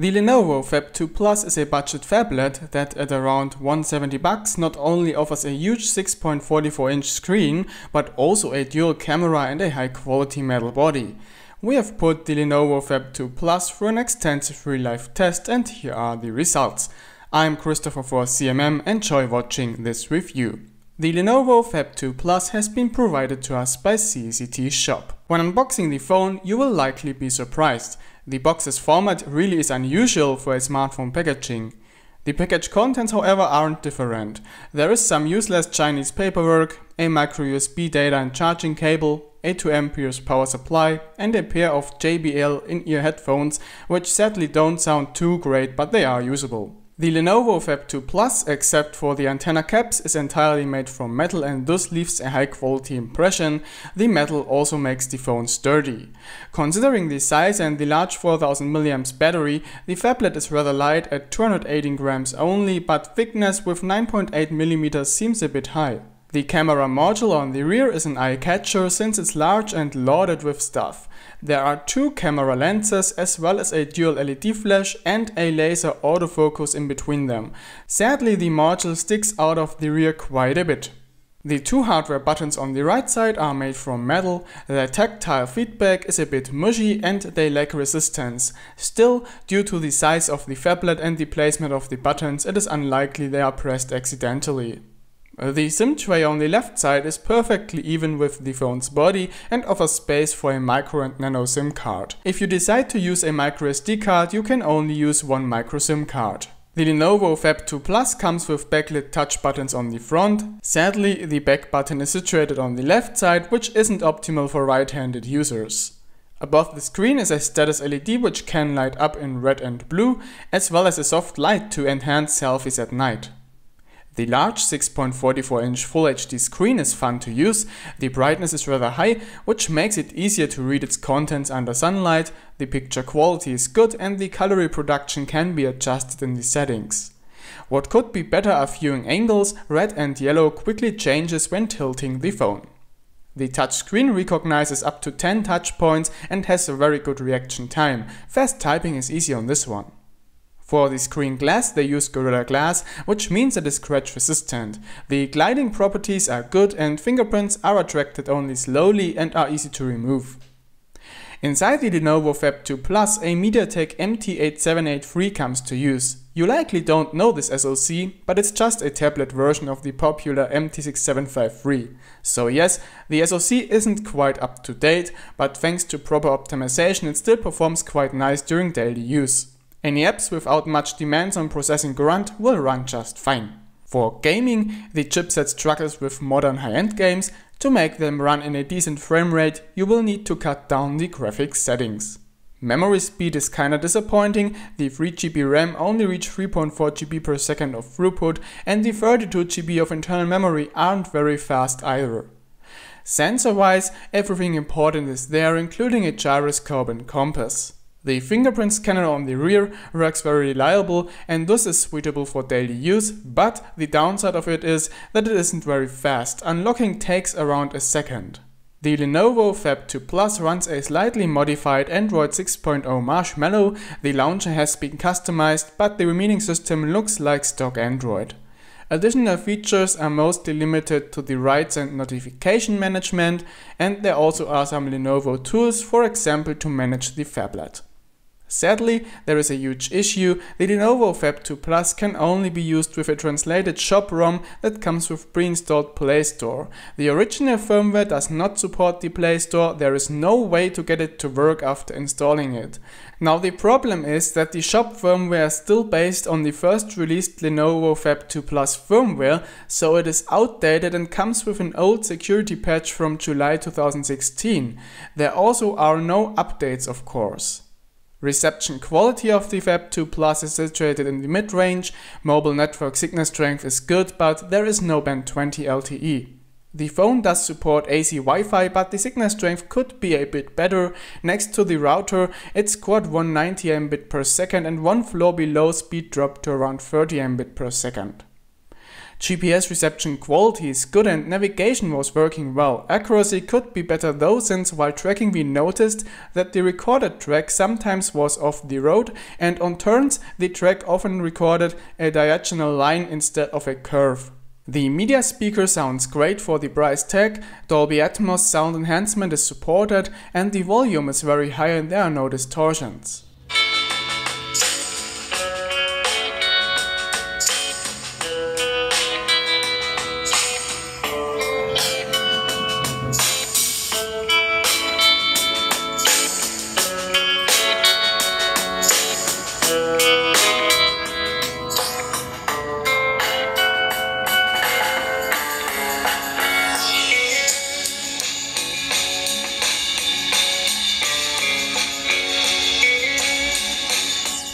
The Lenovo Phab 2 Plus is a budget phablet that at around $170 not only offers a huge 6.44-inch screen, but also a dual camera and a high quality metal body. We have put the Lenovo Phab 2 Plus through an extensive real-life test, and here are the results. I'm Christopher for CMM, enjoy watching this review. The Lenovo Phab 2 Plus has been provided to us by cect-shop. When unboxing the phone, you will likely be surprised. The box's format really is unusual for a smartphone packaging. The package contents, however, aren't different. There is some useless Chinese paperwork, a micro USB data and charging cable, a 2A power supply, and a pair of JBL in-ear headphones, which sadly don't sound too great, but they are usable. The Lenovo Phab 2 Plus, except for the antenna caps, is entirely made from metal and thus leaves a high quality impression. The metal also makes the phone sturdy. Considering the size and the large 4000 mAh battery, the phablet is rather light at 218 grams only, but thickness with 9.8 mm seems a bit high. The camera module on the rear is an eye-catcher since it's large and loaded with stuff. There are two camera lenses as well as a dual LED flash and a laser autofocus in between them. Sadly, the module sticks out of the rear quite a bit. The two hardware buttons on the right side are made from metal, their tactile feedback is a bit mushy and they lack resistance. Still, due to the size of the phablet and the placement of the buttons, it is unlikely they are pressed accidentally. The SIM tray on the left side is perfectly even with the phone's body and offers space for a micro and nano SIM card. If you decide to use a micro SD card, you can only use one micro SIM card. The Lenovo Phab 2 Plus comes with backlit touch buttons on the front. Sadly, the back button is situated on the left side, which isn't optimal for right-handed users. Above the screen is a status LED which can light up in red and blue, as well as a soft light to enhance selfies at night. The large 6.44-inch Full HD screen is fun to use, the brightness is rather high, which makes it easier to read its contents under sunlight, the picture quality is good and the color reproduction can be adjusted in the settings. What could be better are viewing angles, red and yellow quickly changes when tilting the phone. The touchscreen recognizes up to 10 touch points and has a very good reaction time. Fast typing is easy on this one. For the screen glass, they use Gorilla Glass, which means it is scratch resistant. The gliding properties are good and fingerprints are attracted only slowly and are easy to remove. Inside the Lenovo Phab 2 Plus, a MediaTek MT8783 comes to use. You likely don't know this SoC, but it's just a tablet version of the popular MT6753. So yes, the SoC isn't quite up to date, but thanks to proper optimization it still performs quite nice during daily use. Any apps without much demands on processing grunt will run just fine. For gaming, the chipset struggles with modern high-end games. To make them run in a decent frame rate, you will need to cut down the graphics settings. Memory speed is kinda disappointing, the 3GB RAM only reach 3.4 GB per second of throughput and the 32 GB of internal memory aren't very fast either. Sensor-wise, everything important is there, including a gyroscope and compass. The fingerprint scanner on the rear works very reliable and thus is suitable for daily use, but the downside of it is that it isn't very fast. Unlocking takes around a second. The Lenovo Phab 2 Plus runs a slightly modified Android 6.0 Marshmallow. The launcher has been customized, but the remaining system looks like stock Android. Additional features are mostly limited to the rights and notification management, and there also are some Lenovo tools, for example to manage the phablet. Sadly, there is a huge issue. The Lenovo Phab 2 Plus can only be used with a translated shop ROM that comes with pre-installed Play Store. The original firmware does not support the Play Store, there is no way to get it to work after installing it. Now the problem is that the shop firmware is still based on the first released Lenovo Phab 2 Plus firmware, so it is outdated and comes with an old security patch from July 2016. There also are no updates, of course. Reception quality of the Phab 2 Plus is situated in the mid-range, mobile network signal strength is good, but there is no Band 20 LTE. The phone does support AC Wi-Fi, but the signal strength could be a bit better. Next to the router, it's quad 190 Mbit per second and one floor below speed dropped to around 30 Mbit per second. GPS reception quality is good and navigation was working well. Accuracy could be better though, since while tracking we noticed that the recorded track sometimes was off the road, and on turns the track often recorded a diagonal line instead of a curve. The media speaker sounds great for the price tag, Dolby Atmos sound enhancement is supported, and the volume is very high and there are no distortions.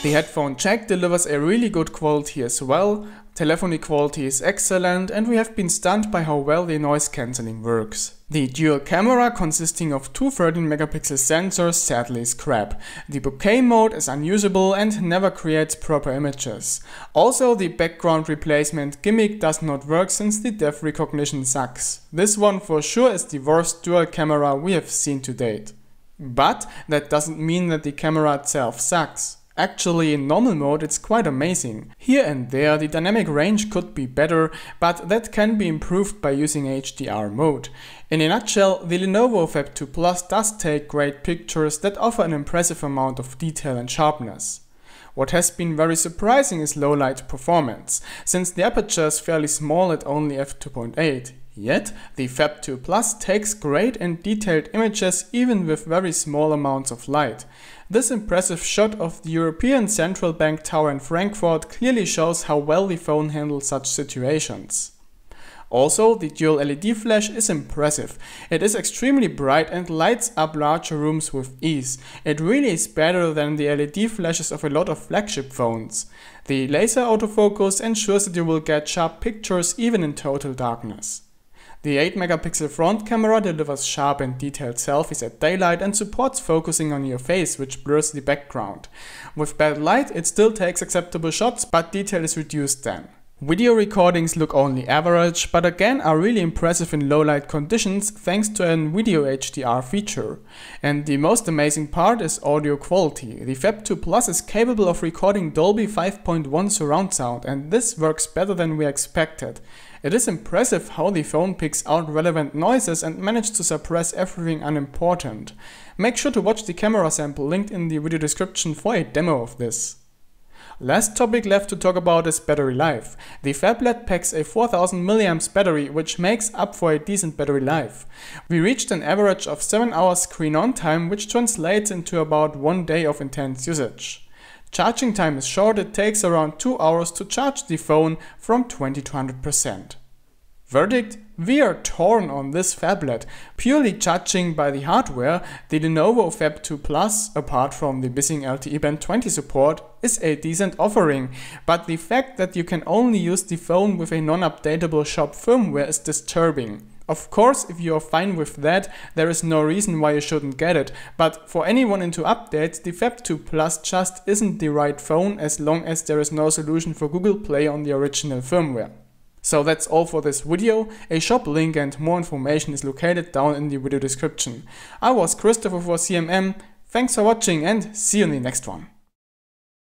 The headphone jack delivers a really good quality as well, telephony quality is excellent, and we have been stunned by how well the noise cancelling works. The dual camera consisting of two 13-megapixel sensors sadly is crap. The bokeh mode is unusable and never creates proper images. Also, the background replacement gimmick does not work since the depth recognition sucks. This one for sure is the worst dual camera we have seen to date. But that doesn't mean that the camera itself sucks. Actually, in normal mode it's quite amazing. Here and there the dynamic range could be better, but that can be improved by using HDR mode. In a nutshell, the Lenovo Phab 2 Plus does take great pictures that offer an impressive amount of detail and sharpness. What has been very surprising is low light performance, since the aperture is fairly small at only f2.8. Yet, the Phab 2 Plus takes great and detailed images even with very small amounts of light. This impressive shot of the European Central Bank Tower in Frankfurt clearly shows how well the phone handles such situations. Also, the dual LED flash is impressive. It is extremely bright and lights up larger rooms with ease. It really is better than the LED flashes of a lot of flagship phones. The laser autofocus ensures that you will get sharp pictures even in total darkness. The 8-megapixel front camera delivers sharp and detailed selfies at daylight and supports focusing on your face, which blurs the background. With bad light, it still takes acceptable shots, but detail is reduced then. Video recordings look only average, but again are really impressive in low light conditions thanks to an video HDR feature. And the most amazing part is audio quality. The Phab 2 Plus is capable of recording Dolby 5.1 surround sound, and this works better than we expected. It is impressive how the phone picks out relevant noises and manages to suppress everything unimportant. Make sure to watch the camera sample linked in the video description for a demo of this. Last topic left to talk about is battery life. The phablet packs a 4000 mAh battery, which makes up for a decent battery life. We reached an average of 7 hours screen on time, which translates into about 1 day of intense usage. Charging time is short, it takes around 2 hours to charge the phone from 20 to 100%. Verdict: we are torn on this phablet. Purely judging by the hardware, the Lenovo Phab 2 Plus, apart from the missing LTE Band 20 support, is a decent offering, but the fact that you can only use the phone with a non-updatable shop firmware is disturbing. Of course, if you are fine with that, there is no reason why you shouldn't get it, but for anyone into updates, the Phab 2 Plus just isn't the right phone as long as there is no solution for Google Play on the original firmware. So that's all for this video. A shop link and more information is located down in the video description. I was Christopher for CMM, thanks for watching and see you in the next one.